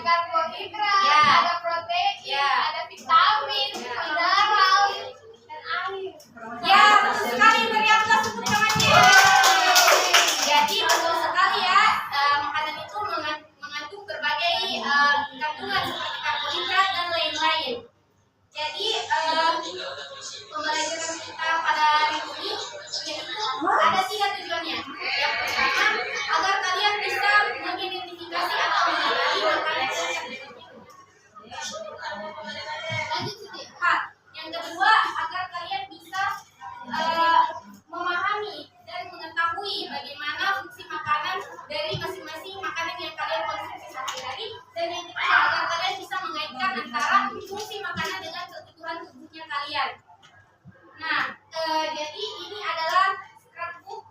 karbohidrat, Ya. ada protein, Ya. ada vitamin, mineral, dan air. Ya, betul sekali. Meriamlah tepuk tangannya. Jadi betul sekali ya, makanan itu mengandung berbagai kandungan seperti karbohidrat dan lain-lain. Jadi pembelajaran kita pada hari ini yaitu ada 3 tujuannya. Yang pertama, agar kalian bisa mengidentifikasi atau mengenali makanan yang lanjut sedikit. Yang kedua, agar kalian bisa memahami dan mengetahui bagaimana fungsi makanan dari masing-masing makanan yang kalian konsumsi sehari-hari. Dan yang ketiga, agar kalian bisa mengaitkan antara fungsi makanan dengan kebutuhan tubuhnya kalian. Nah, jadi ini adalah scrapbook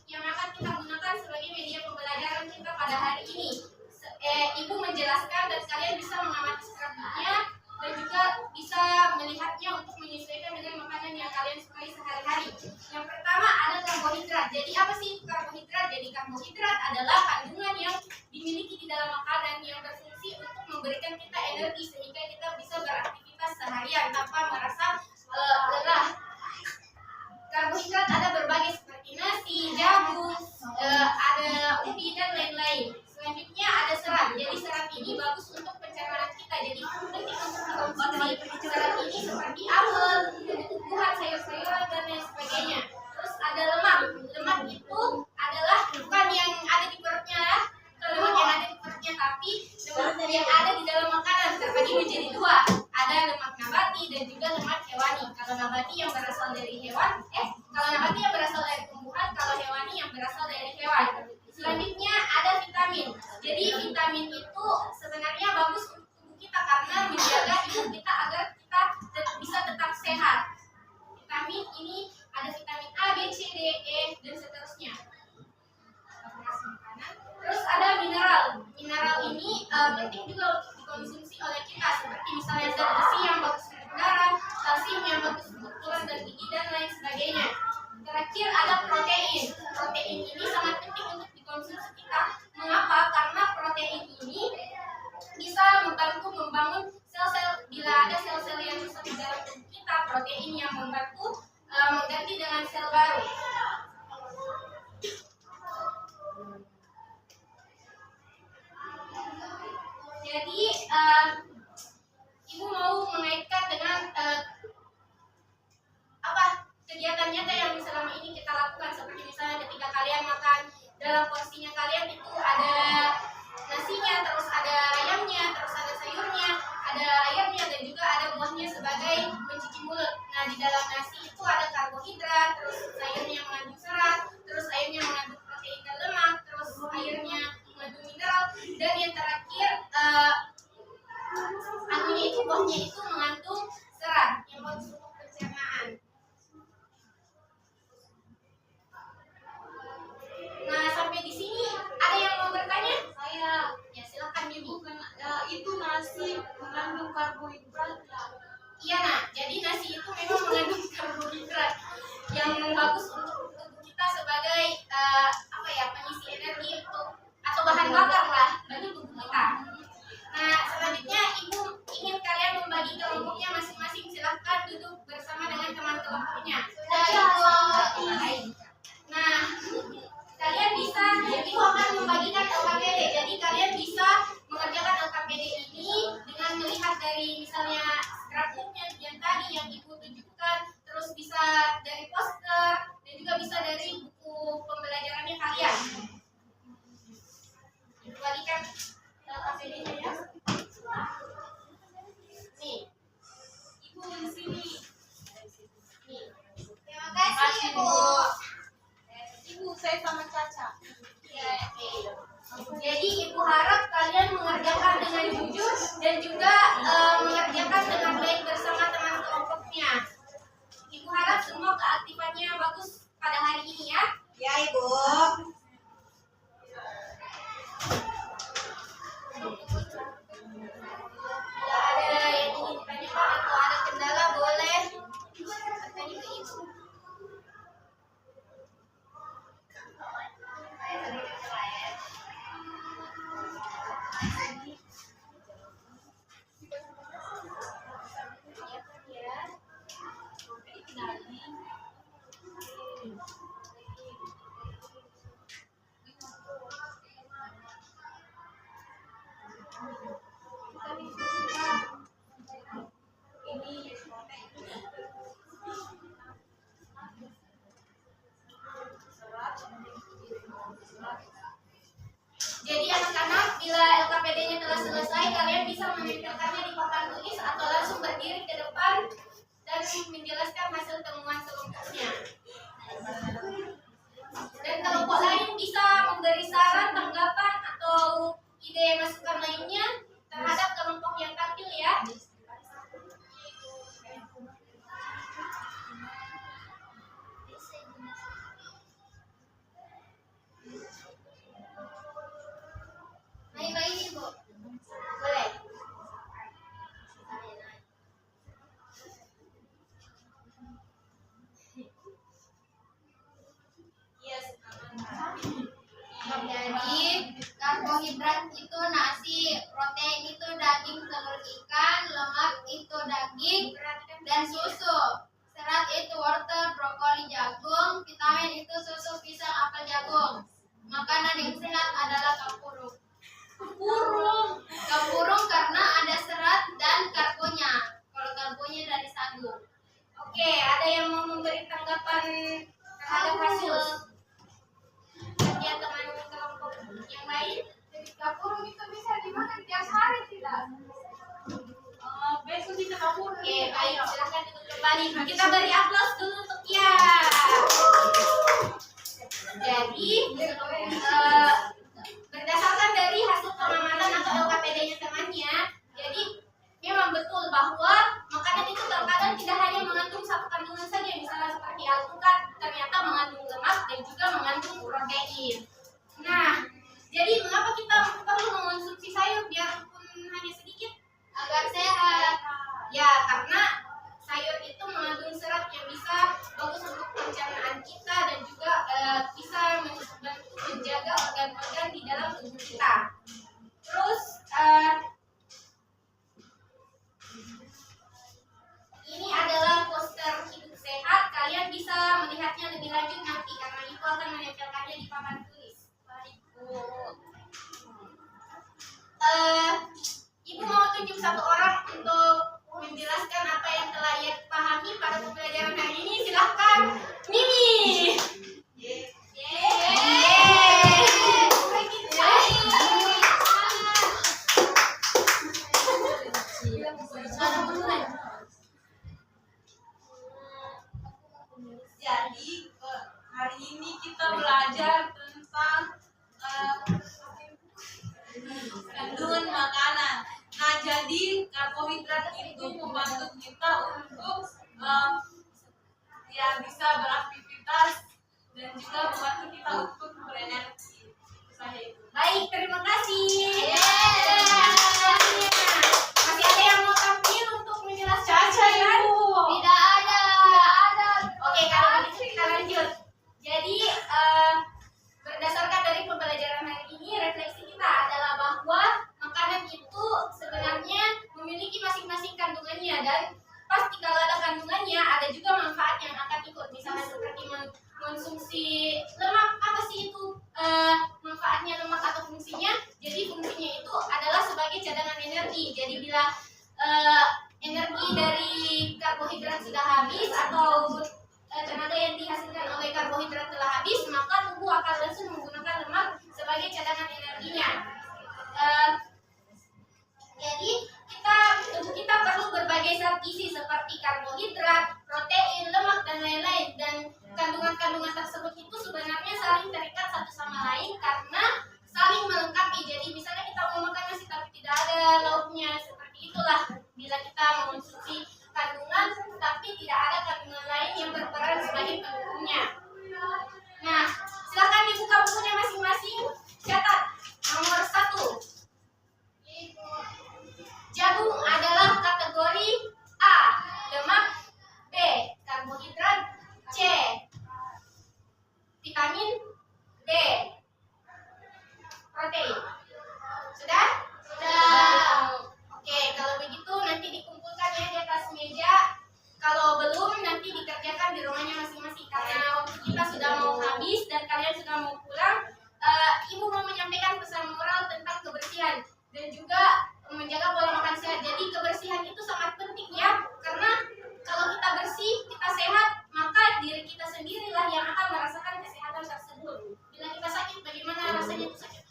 yang akan kita gunakan sebagai media pembelajaran kita pada hari ini. Ibu menjelaskan dan kalian bisa mengamati scrapbooknya dan juga bisa melihatnya untuk menyesuaikan dengan makanan yang kalian sukai sehari-hari. Yang pertama ada karbohidrat. Jadi apa sih karbohidrat? Jadi karbohidrat adalah kandungan yang dimiliki di dalam makanan yang berfungsi untuk memberikan kita energi sehingga kita bisa beraktivitas seharian tanpa merasa lelah. Karbohidrat ada berbagai seperti nasi, jagung, ada ubi dan lain-lain. Selanjutnya ada serat. Jadi serat ini bagus untuk pencernaan kita. Jadi penting untuk dikonsumsi. Serat ini seperti apel, buah-buahan, sayur-sayuran dan lain sebagainya. Terus ada lemak. Lemak itu adalah bukan yang ada di perutnya ya. Lemak yang ada di perutnya, tapi lemak yang ada di dalam makanan terbagi menjadi 2. Ada lemak nabati dan juga lemak hewani. Kalau nabati yang berasal dari hewan, kalau nabati yang berasal dari tumbuhan, kalau hewani yang berasal dari hewan. Selanjutnya ada vitamin. Jadi vitamin itu sebenarnya bagus untuk tubuh kita karena menjaga imun kita agar kita bisa tetap sehat. Vitamin ini ada vitamin A, B, C, D, E dan seterusnya. Terus ada mineral. Mineral ini penting juga untuk dikonsumsi oleh kita seperti misalnya zat besi yang bagus untuk darah, kalsium yang bagus untuk tulang dan gigi dan lain sebagainya. Terakhir ada protein. Protein ini sangat penting untuk dikonsumsi kita. Mengapa? Karena protein ini bisa membantu membangun sel-sel. Bila ada sel-sel yang rusak di dalam tubuh kita, protein yang membantu mengganti dengan sel baru. Jadi ibu mau mengaitkan dengan apa kegiatan nyata yang selama ini kita lakukan, seperti misalnya ketika kalian makan, dalam porsinya kalian itu ada nasinya, terus ada ayamnya, terus ada sayurnya, ada ayamnya dan juga ada buahnya sebagai pencuci mulut. Nah, di dalam nasi itu ada karbohidrat, terus sayurnya mengandung serat, terus ayamnya mengandung protein dan lemak, terus airnya mengandung mineral, dan yang terakhir buahnya itu mengandung serat yang bagus untuk pencernaan. Nah, sampai di sini ada yang mau bertanya? Saya, Ya, silakan Bibi. itu nasi mengandung karbohidrat. Iya, nah, jadi nasi itu memang mengandung karbohidrat yang bagus untuk tubuh kita sebagai pengisi energi untuk atau bahan bakar lah bagi tubuh kita. Nah, selanjutnya ibu ingin kalian membagi kelompoknya masing-masing. Silahkan duduk bersama dengan teman kelompoknya. Nah, kalian bisa, ibu akan membagikan LKPD. Jadi kalian bisa mengerjakan LKPD ini dengan melihat dari misalnya scrapbooknya yang tadi yang ibu tunjukkan, terus bisa dari poster dan juga bisa dari buku pembelajarannya kalian. Ibu bagikan LKPD-nya ya. Nih, ibu di sini. Nih. Terima kasih ibu. Ibu, saya sama Caca. Jadi ibu harap kalian mengerjakan dengan jujur dan juga mengerjakan dengan baik bersama teman kelompoknya. Ibu harap semua keaktifannya bagus pada hari ini ya. Ya, Ibu. Bila ada yang ingin ditanyakan atau ada kendala boleh bertanya ke ibu. apabila LKPD-nya telah selesai, kalian bisa menempelkannya di papan tulis atau langsung berdiri ke depan dan menjelaskan hasil temuan kelompoknya. Dan kelompok lain bisa memberi saran, tanggapan, atau ide masukan lainnya terhadap kelompok yang tampil ya. Main-mainin, Bu. Boleh. Jadi karbohidrat itu nasi, protein itu daging, telur, ikan, lemak itu daging dan susu. Serat itu wortel, brokoli, jagung, vitamin itu susu, pisang, apel, jagung. Makanan yang sehat adalah kapurung. Kapurung karena ada serat dan karbonya. Kalau karbonya dari sagu. Oke, ada yang mau memberi tanggapan terhadap hasil kerja teman kelompok yang lain? Jadi kapurung itu bisa dimakan tiap hari tidak? Besok bisa kapurung. Oke, baik, silakan duduk kembali. Kita beri aplaus dulu untuk ya. Jadi, berdasarkan dari hasil pengamatan atau LKPD-nya temannya, jadi memang betul bahwa makanan itu terkadang tidak hanya mengandung satu kandungan saja, misalnya seperti alpukat, ternyata mengandung lemak dan juga mengandung protein. Nah, jadi mengapa kita perlu mengonsumsi sayur biarpun hanya sedikit? Agar sehat. Ya, karena sayur itu mengandung serat yang bisa bagus untuk pencernaan kita dan juga bisa membantu menjaga organ-organ di dalam tubuh kita. Terus ini adalah poster hidup sehat. Kalian bisa melihatnya lebih lanjut nanti karena Ibu akan menempelkannya di papan tulis. Ibu mau tunjuk satu orang untuk menjelaskan apa yang telah ia pahami pada pembelajaran hari ini. Silahkan, Mimi. Jadi hari ini kita belajar tentang kandungan makanan. Nah, jadi karbohidrat itu membantu kita untuk ya bisa beraktivitas dan juga membantu kita untuk berenergi. Saya itu. Baik, terima kasih. Masih ada yang mau tampil untuk menjelaskan? Caca, Ibu. Tidak ada. Oke, kalau begitu kita lanjut. Jadi berdasarkan dari pembelajaran hari ini, refleksi kita adalah bahwa makanan itu sebenarnya memiliki masing-masing kandungannya dan pasti kalau ada kandungannya ada juga manfaat yang akan ikut. Misalnya seperti mengonsumsi lemak, apa sih itu manfaatnya lemak atau fungsinya? Jadi fungsinya itu adalah sebagai cadangan energi. Jadi bila energi dari karbohidrat sudah habis atau tenaga yang dihasilkan oleh karbohidrat telah habis, maka tubuh akan langsung menggunakan lemak sebagai cadangan energinya. Jadi tubuh kita perlu berbagai zat gizi seperti karbohidrat, protein, lemak dan lain-lain. Dan kandungan-kandungan tersebut itu sebenarnya saling terikat satu sama lain karena saling melengkapi. Jadi misalnya kita mau makan nasi tapi tidak ada lauknya, seperti itulah bila kita mengonsumsi kandungan tapi tidak ada kandungan lain yang berperan sebagai pendukungnya. Nah, silakan dibuka bukunya masing-masing. Catat nomor 1. Jagung adalah kategori A, lemak, B, karbohidrat, C, vitamin, D, protein. Sudah? Sudah. Oke, kalau begitu nanti dikumpulkan ya di atas meja. Kalau belum, nanti dikerjakan di rumahnya masing-masing karena waktu kita sudah mau habis dan kalian sudah mau pulang. Ibu mau menyampaikan pesan moral tentang kebersihan dan juga menjaga pola makan sehat. Jadi kebersihan itu sangat penting ya, karena kalau kita bersih, kita sehat, maka diri kita sendirilah yang akan merasakan kesehatan tersebut. Bila kita sakit, bagaimana rasanya itu sakit?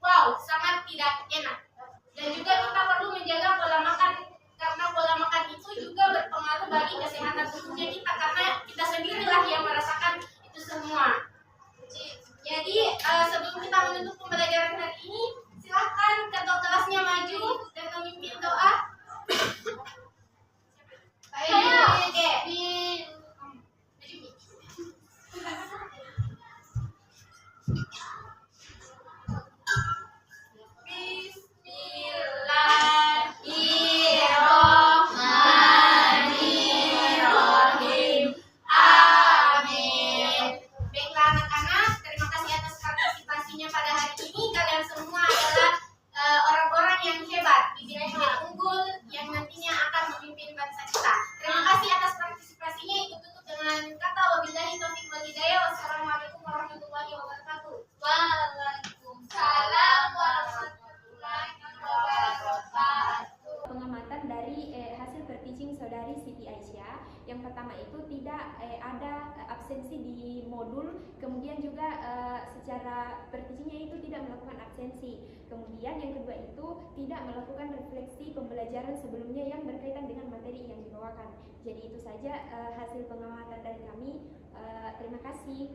Wow, sangat tidak enak. Dan juga kita perlu menjaga pola makan, karena pola makan itu juga berpengaruh bagi kesehatan tubuhnya kita, karena kita sendirilah yang merasakan itu semua. Jadi sebelum kita menutup pembelajaran hari ini, silahkan ketua kelasnya maju dan memimpin doa. Bismillahirrahmanirrahim. Amin. Baiklah anak-anak, terima kasih atas partisipasinya pada hari ini. Kalian semua adalah orang-orang yang hebat, bibit-bibit unggul yang nantinya akan memimpin bangsa kita. Terima kasih atas partisipasinya. Itu tutup dengan kata wabillahi taufiq wal hidayah. Wassalamualaikum warahmatullahi wabarakatuh. Waalaikumsalam warahmatullahi wabarakatuh. Pengamatan dari hasil per-teaching saudari Siti Aisyah. Yang pertama itu tidak ada absensi di modul, kemudian juga secara per-teachingnya itu tidak melakukan absensi. Kemudian yang kedua itu tidak melakukan refleksi pembelajaran sebelumnya yang berkaitan dengan materi yang dibawakan. Jadi itu saja hasil pengamatan dari kami. Terima kasih.